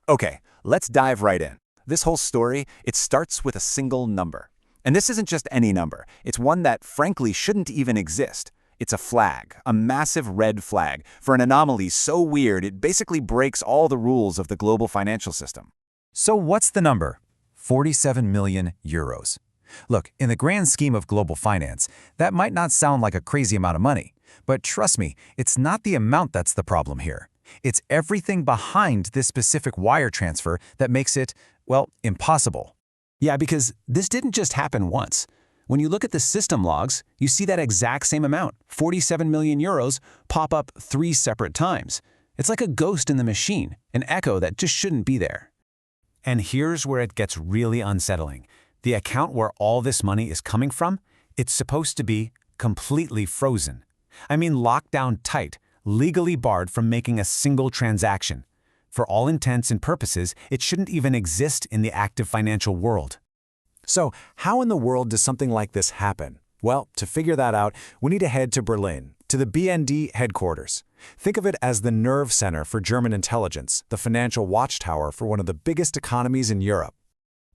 Okay, let's dive right in. This whole story, it starts with a single number. And this isn't just any number. It's one that, frankly, shouldn't even exist. It's a flag, a massive red flag, for an anomaly so weird it basically breaks all the rules of the global financial system. So what's the number? 47 million euros. Look, in the grand scheme of global finance, that might not sound like a crazy amount of money. But trust me, it's not the amount that's the problem here. It's everything behind this specific wire transfer that makes it, well, impossible. Yeah, because this didn't just happen once. When you look at the system logs, you see that exact same amount, 47 million euros, pop up 3 separate times. It's like a ghost in the machine, an echo that just shouldn't be there. And here's where it gets really unsettling. The account where all this money is coming from, it's supposed to be completely frozen. I mean locked down tight, legally barred from making a single transaction. For all intents and purposes, it shouldn't even exist in the active financial world. So, how in the world does something like this happen? Well, to figure that out, we need to head to Berlin, to the BND headquarters. Think of it as the nerve center for German intelligence, the financial watchtower for one of the biggest economies in Europe.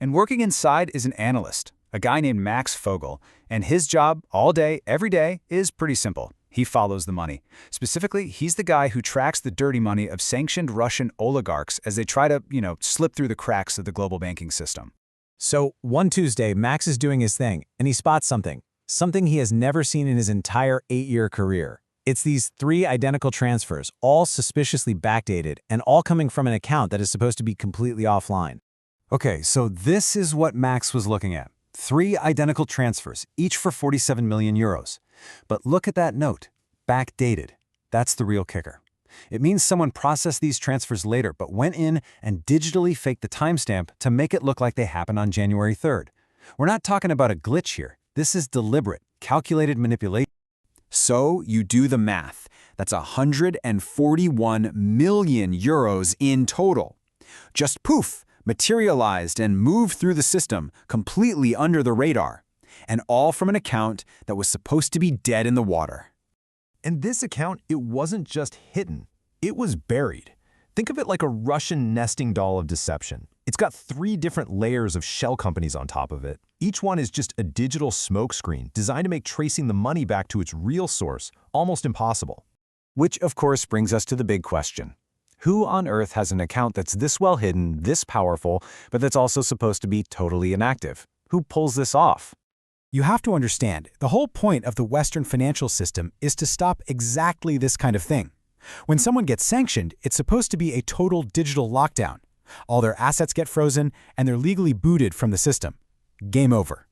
And working inside is an analyst, a guy named Max Fogel, and his job all day, every day, is pretty simple. He follows the money. Specifically, he's the guy who tracks the dirty money of sanctioned Russian oligarchs as they try to, slip through the cracks of the global banking system. So, one Tuesday, Max is doing his thing, and he spots something he has never seen in his entire 8-year career. It's these 3 identical transfers, all suspiciously backdated, and all coming from an account that is supposed to be completely offline. Okay, so this is what Max was looking at. 3 identical transfers, each for 47 million euros. But look at that note, backdated. That's the real kicker. It means someone processed these transfers later but went in and digitally faked the timestamp to make it look like they happened on January 3rd. We're not talking about a glitch here. This is deliberate, calculated manipulation. So you do the math. That's 141 million euros in total. Just poof, materialized and moved through the system, completely under the radar. And all from an account that was supposed to be dead in the water. And this account, it wasn't just hidden, it was buried. Think of it like a Russian nesting doll of deception. It's got 3 different layers of shell companies on top of it. Each one is just a digital smokescreen designed to make tracing the money back to its real source almost impossible. Which, of course, brings us to the big question. Who on earth has an account that's this well hidden, this powerful, but that's also supposed to be totally inactive? Who pulls this off? You have to understand, the whole point of the Western financial system is to stop exactly this kind of thing. When someone gets sanctioned, it's supposed to be a total digital lockdown. All their assets get frozen, and they're legally booted from the system. Game over.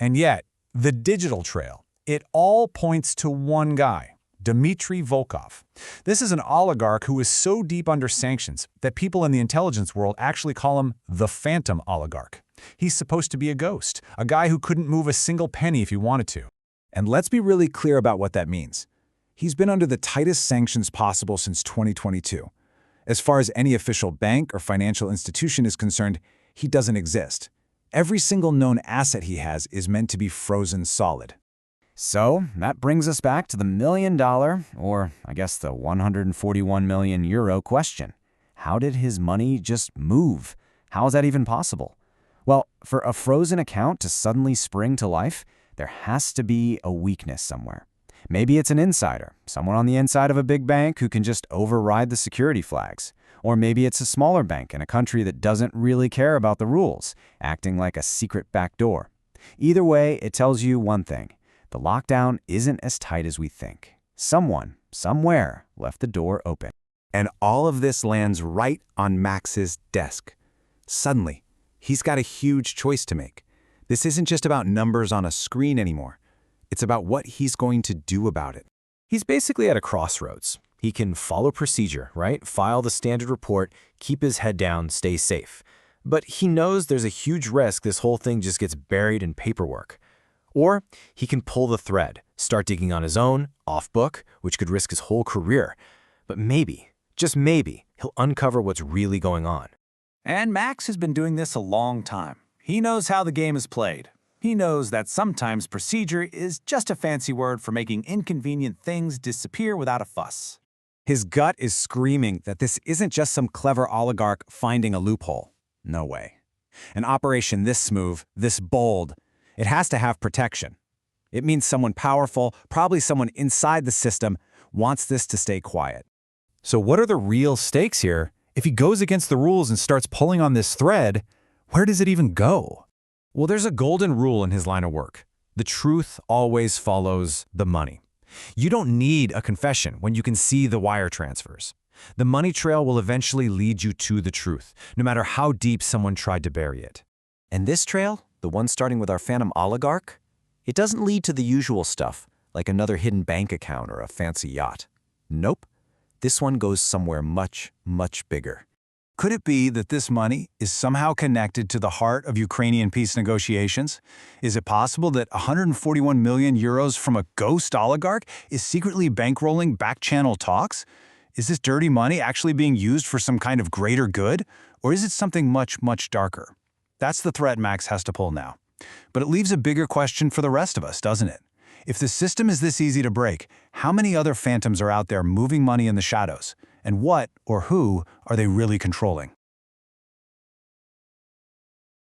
And yet, the digital trail, it all points to one guy, Dmitri Volkov. This is an oligarch who is so deep under sanctions that people in the intelligence world actually call him the phantom oligarch. He's supposed to be a ghost, a guy who couldn't move a single penny if he wanted to. And let's be really clear about what that means. He's been under the tightest sanctions possible since 2022. As far as any official bank or financial institution is concerned, he doesn't exist. Every single known asset he has is meant to be frozen solid. So that brings us back to the $1 million, or I guess the 141 million euro question. How did his money just move? How is that even possible? Well, for a frozen account to suddenly spring to life, there has to be a weakness somewhere. Maybe it's an insider, someone on the inside of a big bank who can just override the security flags. Or maybe it's a smaller bank in a country that doesn't really care about the rules, acting like a secret backdoor. Either way, it tells you one thing. The lockdown isn't as tight as we think. Someone, somewhere, left the door open. And all of this lands right on Max's desk. Suddenly, he's got a huge choice to make. This isn't just about numbers on a screen anymore. It's about what he's going to do about it. He's basically at a crossroads. He can follow procedure, right? File the standard report, keep his head down, stay safe. But he knows there's a huge risk this whole thing just gets buried in paperwork. Or he can pull the thread, start digging on his own, off book, which could risk his whole career. But maybe, just maybe, he'll uncover what's really going on. And Max has been doing this a long time. He knows how the game is played. He knows that sometimes procedure is just a fancy word for making inconvenient things disappear without a fuss. His gut is screaming that this isn't just some clever oligarch finding a loophole. No way. An operation this smooth, this bold, it has to have protection. It means someone powerful, probably someone inside the system, wants this to stay quiet. So what are the real stakes here? If he goes against the rules and starts pulling on this thread, where does it even go? Well, there's a golden rule in his line of work. The truth always follows the money. You don't need a confession when you can see the wire transfers. The money trail will eventually lead you to the truth, no matter how deep someone tried to bury it. And this trail, the one starting with our phantom oligarch, it doesn't lead to the usual stuff, like another hidden bank account or a fancy yacht. Nope. This one goes somewhere much, much bigger. Could it be that this money is somehow connected to the heart of Ukrainian peace negotiations? Is it possible that 141 million euros from a ghost oligarch is secretly bankrolling back-channel talks? Is this dirty money actually being used for some kind of greater good? Or is it something much, much darker? That's the thread Max has to pull now. But it leaves a bigger question for the rest of us, doesn't it? If the system is this easy to break, how many other phantoms are out there moving money in the shadows? And what, or who, are they really controlling?